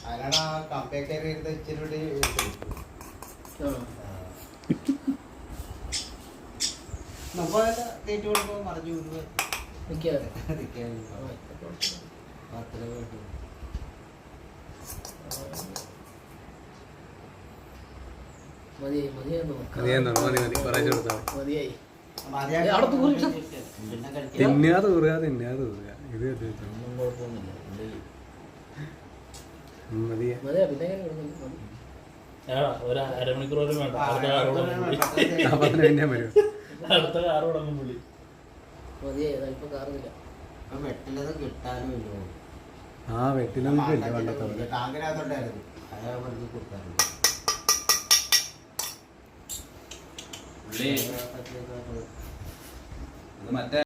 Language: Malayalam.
അതിനാണ് ആ കമ്പയൊക്കെ ഇച്ചിരി തേറ്റ് കൊടുക്കുമ്പോൾ മറിഞ്ഞു തിന്നാതെ ഊറുക ഇത് ഒരു അരമണിക്കൂർ പോലും വേണ്ട. അടുത്ത കാറ് തുടങ്ങും പുള്ളി. വെട്ടിലത് കിട്ടാനും ആ വെട്ടിലൊന്നും ഇല്ല പണ്ടത്തെ ടാങ്കിനകത്തോട്ടായിരുന്നു അയാൾ കൊടുത്തായിരുന്നു മറ്റേ